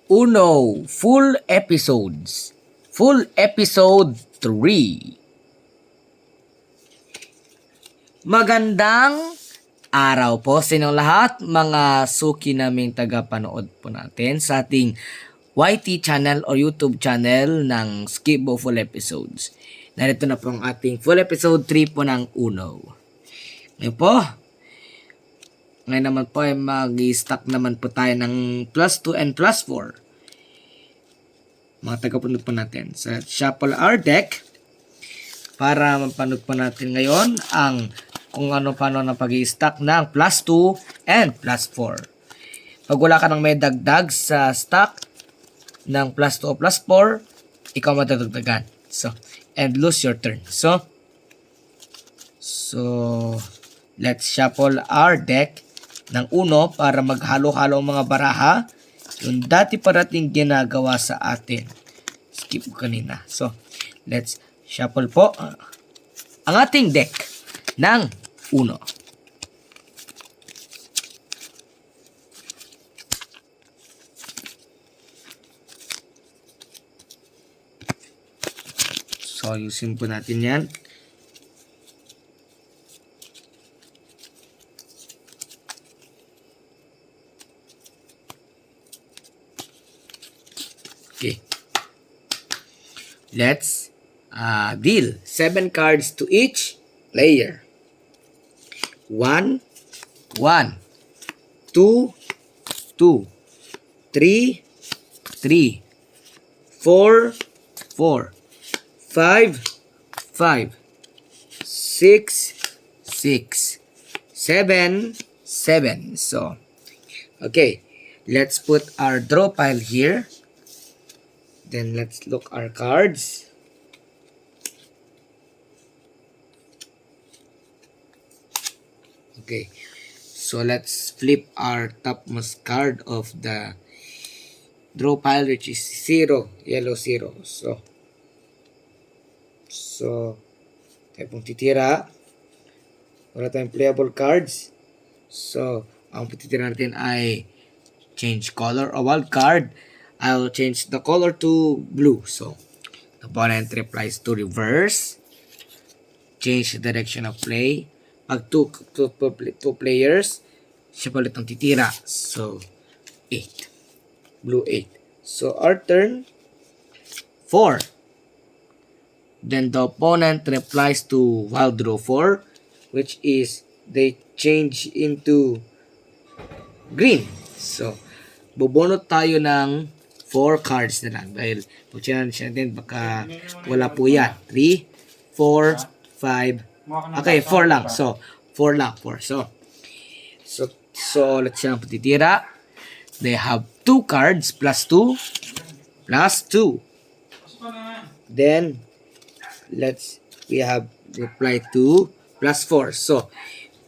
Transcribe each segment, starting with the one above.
Uno, full episodes. Full episode 3. Magandang araw po sa inyong lahat, mga suki naming tagapanood po natin sa ating YT channel o YouTube channel ng Skipbo Full Episodes. Narito na po ang ating full episode 3 po ng Uno. Ngayon naman po ay mag-stock naman po tayo ng plus 2 and plus 4. Mga tagapanood po natin sa Shuffle Our Deck para mapanood po natin ngayon ang kung paano na pag-i-stock ng plus 2 and plus 4. Pag wala ka nang may dagdag sa stock ng plus 2 o plus 4, ikaw madadagdagan. And lose your turn. So let's shuffle our deck ng Uno para maghalo-halo ang mga baraha. Yung dati parating ginagawa sa atin. Skip ko kanina. So, let's shuffle po ang ating deck ng Uno. So, ayusin po natin yan. Okay. Let's deal 7 cards to each player. 1, 1, 2, 2, 3, 3, 4, 4, 5, 5, 6, 6, 7, 7. So, okay. Let's put our draw pile here. Then let's look our cards. Okay. So let's flip our topmost card of the draw pile, which is 0, yellow 0. So tayo pong titira. Wala tayong playable cards. So ang titira natin ay change color o wild card. I'll change the color to blue. So, the opponent replies to reverse. Change the direction of play. Pag two players, siya palit ang titira. So, 8. Blue 8. So, our turn, 4. Then the opponent replies to wild draw 4, which is they change into green. So, bubunot tayo ng 4 cards na lang. Dahil, pag siya natin, baka wala po yan. 3, 4, 5. Okay, 4 lang. So, 4 lang. 4. So let's siya patitira. They have 2 cards, plus 2, plus 2. Then, we have reply to plus 4. So,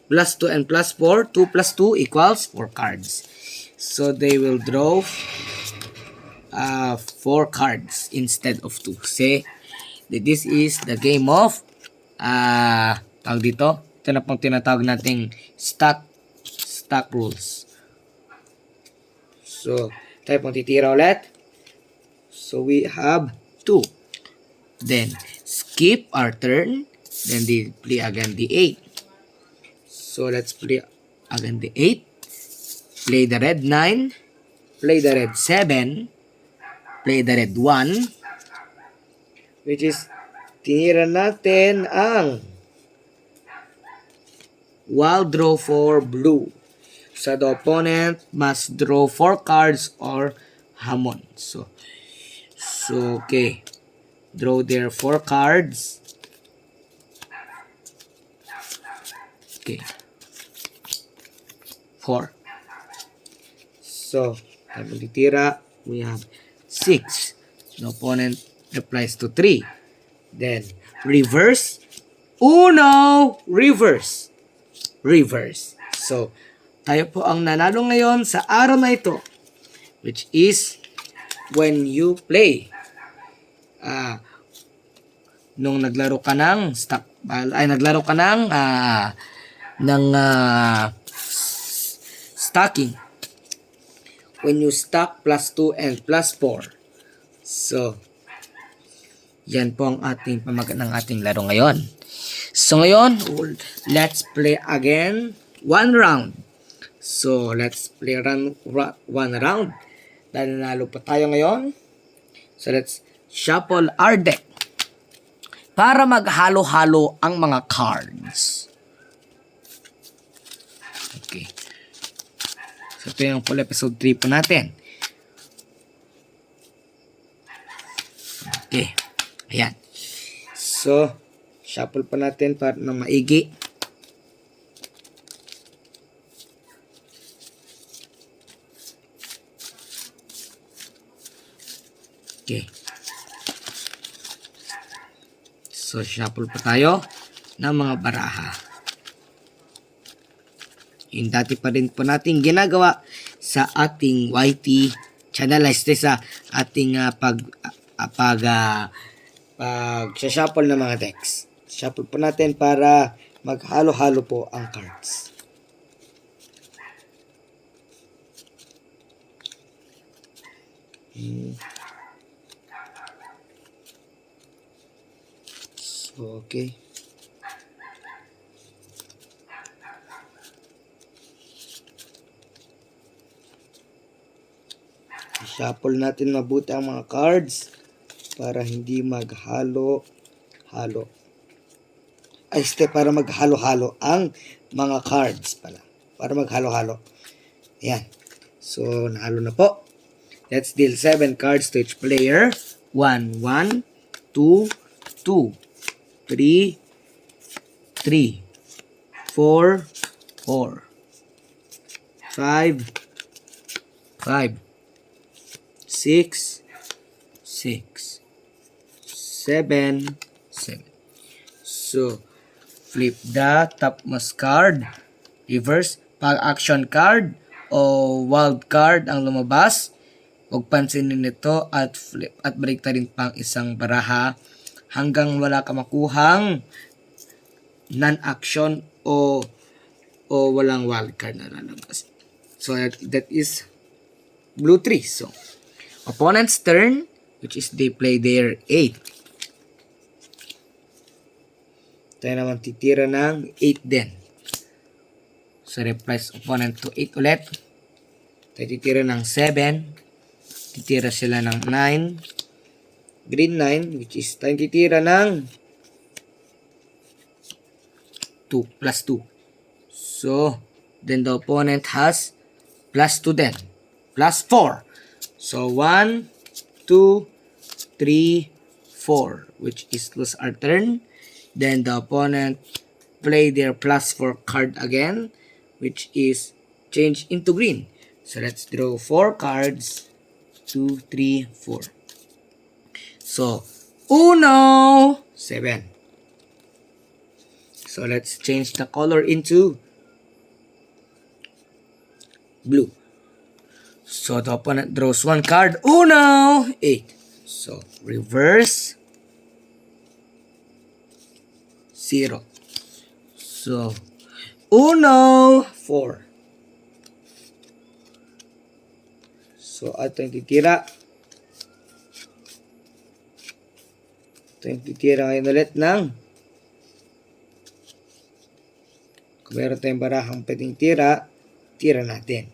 plus 2 and plus 4. 2 plus 2 equals 4 cards. So, they will draw 4 cards instead of 2. Say that this is the game of tawag dito. Ito na pong tinatawag nating stack rules. So, tayo pong titira ulit. So, we have 2. Then, skip our turn. Then, play again the 8. So, let's play again the 8. Play the red 9. Play the red 7. Play the red 1, which is tinira natin ang wild draw for blue. So the opponent must draw 4 cards or hamon. So okay. Draw their 4 cards. Okay. 4. So, tayo titira. We have 6. The opponent replies to 3. Then, reverse. Uno! Reverse. Reverse. So, tayo po ang nanalo ngayon sa araw na ito. Which is, when you play. Nung naglaro ka ng naglaro ka ng stacking. when you stack plus 2 and plus 4. So, yan po ang ating pamagat ng ating laro ngayon. So ngayon, let's play again one round. So let's play one round. Dahil nanalo pa tayo ngayon. So let's shuffle our deck para maghalo-halo ang mga cards. Okay. So ito yung full episode 3 po natin. Okay. Ayan. So, shuffle pa natin para na maigi. Okay. So, shuffle pa tayo ng mga baraha. Yung dati pa rin po natin ginagawa sa ating YT channel. Sa ating pag-shuffle ng mga decks. Shuffle po natin para maghalo-halo po ang cards. So, okay. Shuffle natin mabuti ang mga cards para hindi maghalo-halo. Para maghalo-halo ang mga cards pala. Para maghalo-halo. Ayan. So, nahalo na po. Let's deal 7 cards to each player. 1, 1, 2, 2, 3, 3, 4, 4, 5, 5, 6, 6, 7, 7. So, flip the topmost card. Reverse. Pag action card o wild card ang lumabas, huwag pansinin nito at flip at baliktarin pang isang baraha hanggang wala ka makuhang non-action o walang wild card na lalabas. So, that is blue 3. So, opponent's turn, which is they play their 8. Tayo naman titira ng 8 din. So, replace opponent to 8 ulit. Tayo titira ng 7. Titira sila ng 9. Green 9, which is tayo titira ng 2, plus 2. So, then the opponent has plus 2 then. Plus 4. So, 1, 2, 3, 4, which is lose our turn. Then the opponent play their plus 4 card again, which is change into green. So let's draw 4 cards. 2, 3, 4. So, 1, 7. So let's change the color into blue. So the opponent draws 1 card. 1, 8. So reverse 0. So 1, 4. So ito yung titira. Ito yung titira ngayon ulit ng kung meron tayong barahang pwedeng tira natin.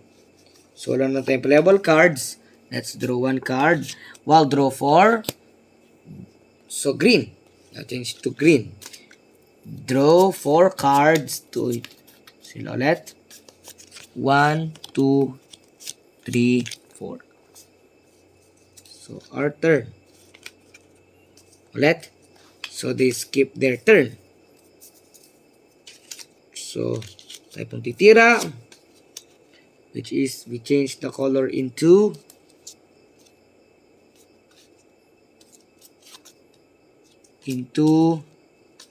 So wala na tayong playable cards. Let's draw 1 card. We'll draw 4. So green. Now change to green. Draw 4 cards to sila ulit. 1, 2, 3, 4. So our turn. Ulit. So they skip their turn. So tayo pong titira. Which is we change the color into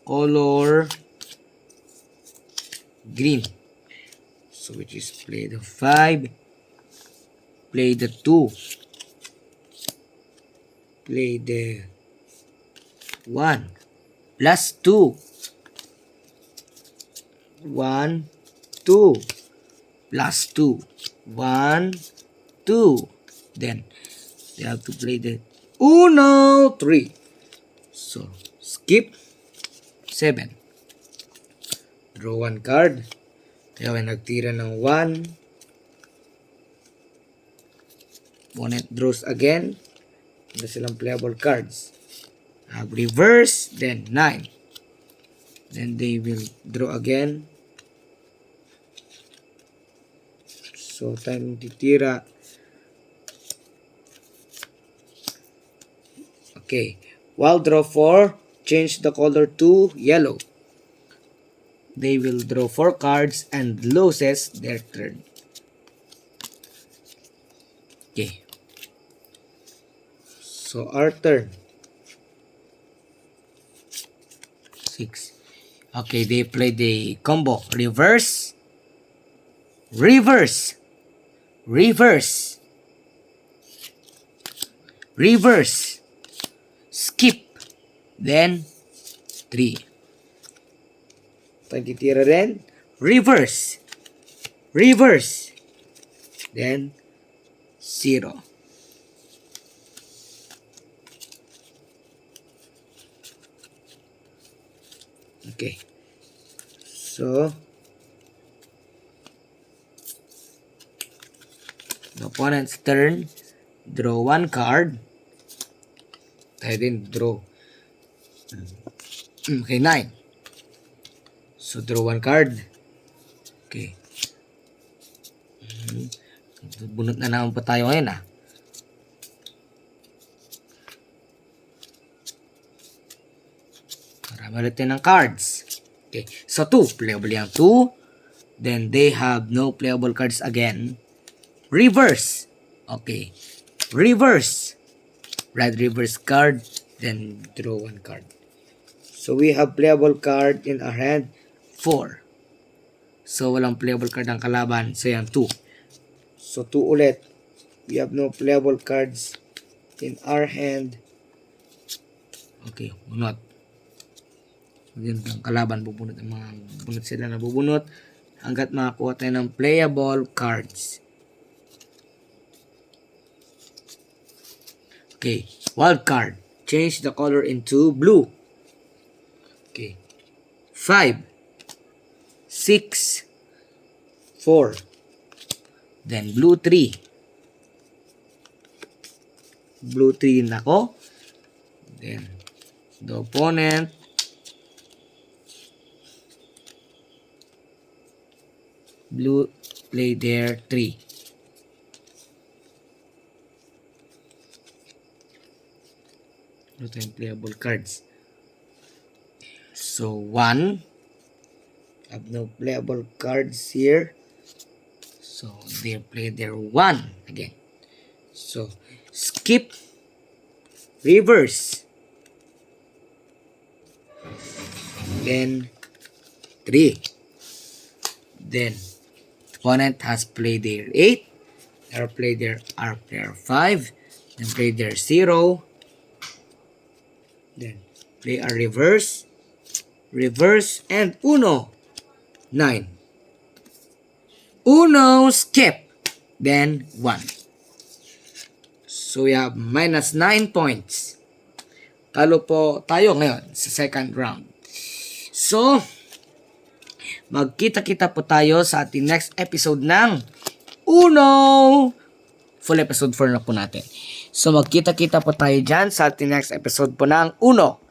color green. So which is play the 5, play the 2, play the 1, plus 2, 1, 2, plus 2, 1, 2. Then, they have to play the Uno 3. So, skip 7. Draw 1 card. Kaya may nagtira ng 1. Opponent draws again. Wala silang playable cards. Have reverse, then 9. Then they will draw again. So, time titira. Okay. While draw 4, change the color to yellow. They will draw 4 cards and loses their turn. Okay. So, our turn. 6. Okay, they play the combo. Reverse. Reverse. Reverse. Reverse. Skip. Then, 3. Pagtitira rin. Reverse. Reverse. Then, 0. Okay. So, the opponent's turn. Draw 1 card. Tayo din, draw. Okay, 9. So, draw 1 card. Okay. Bunot na naman pa tayo ngayon, ah. Marami ulit ng cards. Okay. So, 2. Playable yung 2. Then, they have no playable cards again. Reverse. Okay. Reverse. Red reverse card. Then, draw 1 card. So, we have playable card in our hand. 4. So, walang playable card ang kalaban. So, yan, 2. So, 2 ulit. We have no playable cards in our hand. Okay, bunot. Yun, ang kalaban, bubunot. Ang mga bunot sila na bubunot. Hanggat makakuha tayo ng playable cards. Okay, wild card. Change the color into blue. Okay. 5. 6. 4. Then blue 3. Blue 3 din ako. Then the opponent blue play their 3. Ano tayong playable cards? So 1. Have no playable cards here. So they play their 1 again. So skip. Reverse. Then 3. Then opponent has played their 8. Or played their player 5. Then play their 0. Then play a reverse. Reverse and uno. 9. Uno skip. Then 1. So we have minus 9 points. Talo po tayo ngayon sa second round. So, magkita-kita po tayo sa ating next episode ng Uno. Full episode 4 na po natin. So, magkita-kita po tayo dyan sa ating next episode po ng Uno.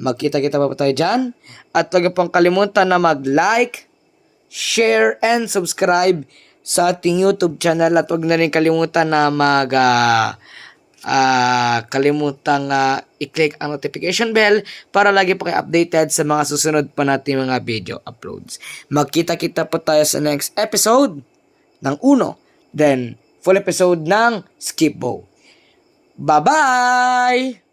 Magkita-kita po tayo dyan. At huwag pong kalimutan na mag-like, share, and subscribe sa ating YouTube channel. At huwag na rin kalimutan na i-click ang notification bell para lagi po kayo updated sa mga susunod pa natin mga video uploads. Magkita-kita po tayo sa next episode ng Uno. Then, full episode ng Skip Bow. Bye-bye!